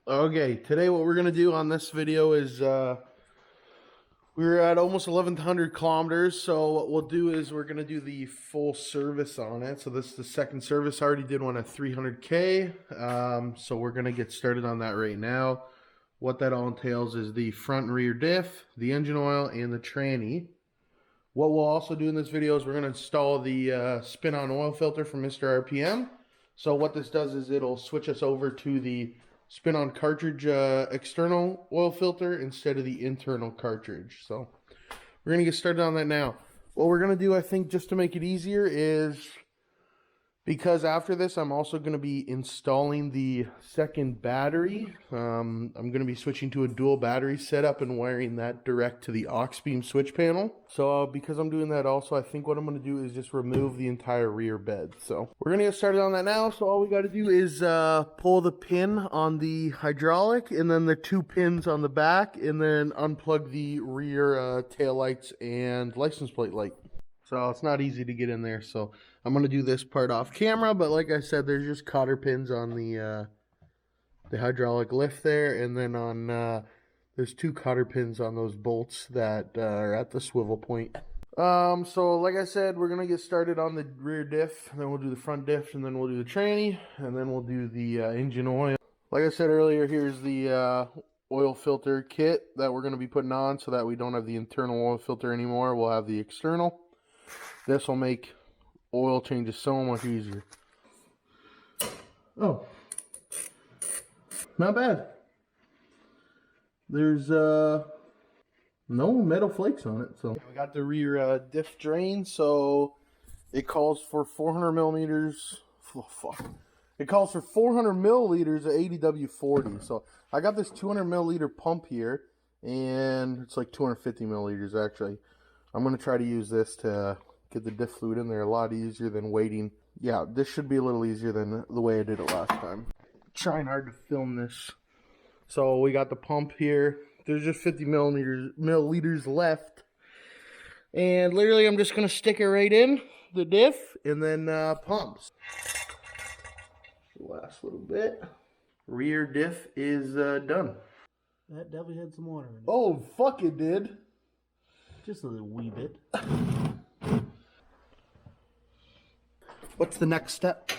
Okay, today what we're gonna do on this video is we're at almost 1,100 kilometers. So what we'll do is we're gonna do the full service on it. So this is the second service. I already did one at 300K. So we're gonna get started on that right now. What that all entails is the front and rear diff, the engine oil, and the tranny. What we'll also do in this video is we're gonna install the spin-on oil filter from Mr. RPM. So what this does is it'll switch us over to the spin-on cartridge external oil filter instead of the internal cartridge. So we're gonna get started on that now. What we're gonna do, I think, just to make it easier is, because after this I'm also going to be installing the second battery. I'm going to be switching to a dual battery setup and wiring that direct to the AuxBeam switch panel. So because I'm doing that also, I think what I'm going to do is just remove the entire rear bed. So we're going to get started on that now. So all we got to do is pull the pin on the hydraulic and then the two pins on the back, and then unplug the rear tail lights and license plate light. So it's not easy to get in there. So I'm going to do this part off camera, but like I said, there's just cotter pins on the hydraulic lift there, and then on there's two cotter pins on those bolts that are at the swivel point. So like I said, we're going to get started on the rear diff, and then we'll do the front diff, and then we'll do the tranny, and then we'll do the engine oil. Like I said earlier, here's the oil filter kit that we're going to be putting on so that we don't have the internal oil filter anymore. We'll have the external. This will make oil changes so much easier. Oh, not bad. There's no metal flakes on it. So we got the rear diff drain. So it calls for 400 millimeters. Oh, fuck. It calls for 400 milliliters of 80W40. So I got this 200 milliliter pump here, and it's like 250 milliliters actually. I'm gonna try to use this to get the diff fluid in there a lot easier than waiting. Yeah, this should be a little easier than the way I did it last time. Trying hard to film this. So we got the pump here. There's just 50 milliliters left. And literally I'm just going to stick it right in the diff and then pumps. Last little bit. Rear diff is done. That definitely had some water in it. Oh, fuck it did. Just a little wee bit. What's the next step?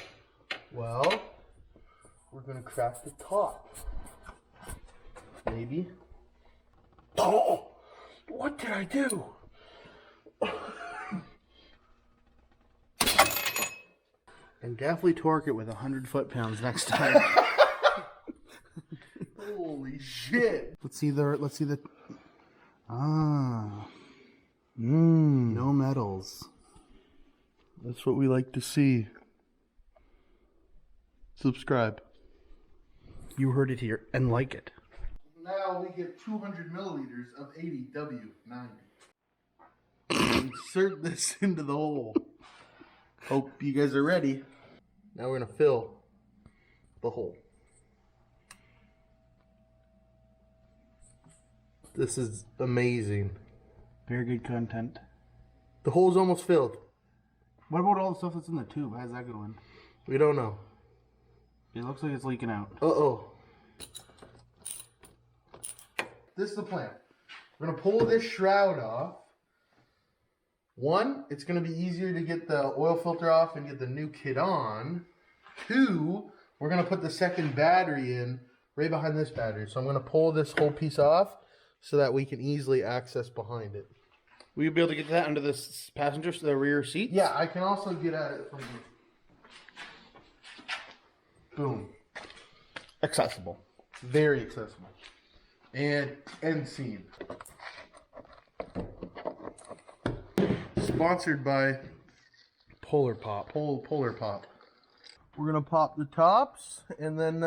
Well, we're going to craft the top. Maybe. Oh! What did I do? And definitely torque it with 100 foot-pounds next time. Holy shit! Let's see the. No metals. That's what we like to see. Subscribe. You heard it here, and like it. Now we get 200 milliliters of 80W90. Insert this into the hole. Hope you guys are ready. Now we're gonna fill the hole. This is amazing. Very good content. The hole's almost filled. What about all the stuff that's in the tube? How's that going? We don't know. It looks like it's leaking out. Uh-oh. This is the plan. We're going to pull this shroud off. One, it's going to be easier to get the oil filter off and get the new kit on. Two, we're going to put the second battery in right behind this battery. So I'm going to pull this whole piece off so that we can easily access behind it. Will you be able to get that under the passenger, the rear seat? Yeah, I can also get at it from here. Boom. Accessible. Very accessible. And end scene. Sponsored by Polar Pop. Polar Pop. We're going to pop the tops and then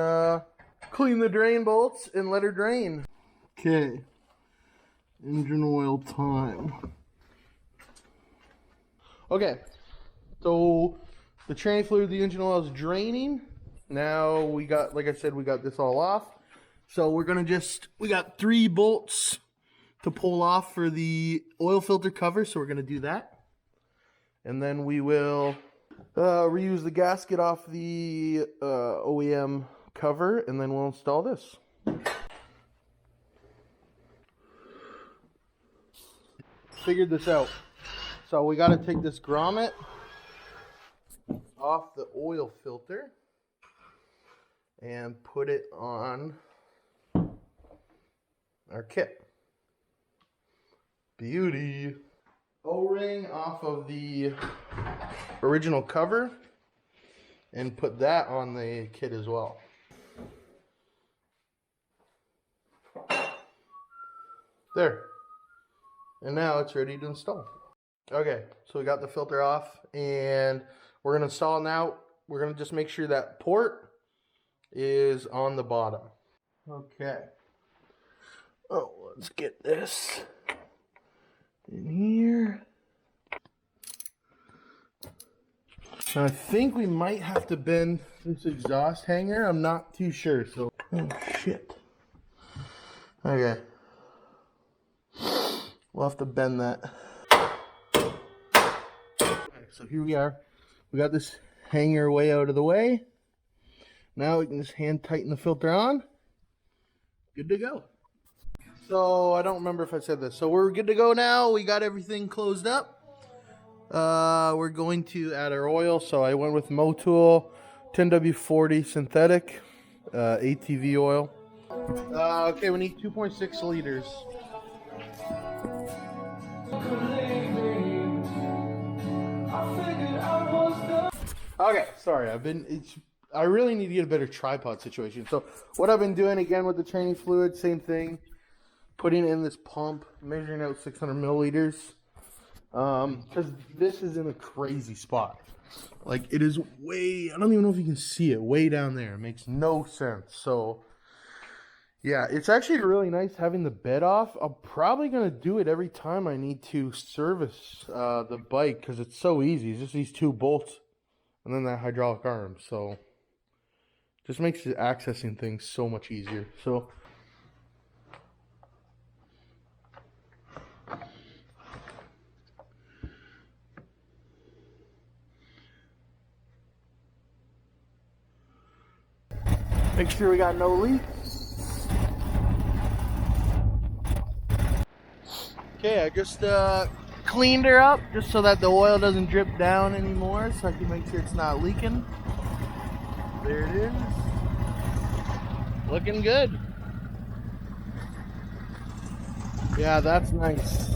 clean the drain bolts and let her drain. Okay. Engine oil time. Okay, so the tranny fluid, the engine oil is draining. Now we got, like I said, we got this all off. So we're gonna we got 3 bolts to pull off for the oil filter cover. So we're gonna do that. And then we will reuse the gasket off the OEM cover, and then we'll install this. Figured this out. So we got to take this grommet off the oil filter and put it on our kit. Beauty. O-ring off of the original cover and put that on the kit as well. There. And now it's ready to install. Okay, so we got the filter off and we're going to install it now. We're going to just make sure that port is on the bottom. Okay. Oh, let's get this in here. Now I think we might have to bend this exhaust hanger. I'm not too sure. So, oh shit. Okay. We'll have to bend that. Okay, so here we are. We got this hanger way out of the way. Now we can just hand tighten the filter on. Good to go. So I don't remember if I said this. So we're good to go now. We got everything closed up. We're going to add our oil. So I went with Motul 10W40 synthetic ATV oil. Okay, we need 2.6 liters. Okay, sorry, I really need to get a better tripod situation. So what I've been doing again with the training fluid, same thing, putting in this pump, measuring out 600 milliliters, because this is in a crazy spot. Like it is way, I don't even know if you can see it, way down there. It makes no sense. So yeah, it's actually really nice having the bed off. I'm probably going to do it every time I need to service the bike because it's so easy. It's just these two bolts and then that hydraulic arm. So just makes accessing things so much easier. So make sure we got no leaks. Okay, I just cleaned her up just so that the oil doesn't drip down anymore, so I can make sure it's not leaking. There it is. Looking good. Yeah, that's nice.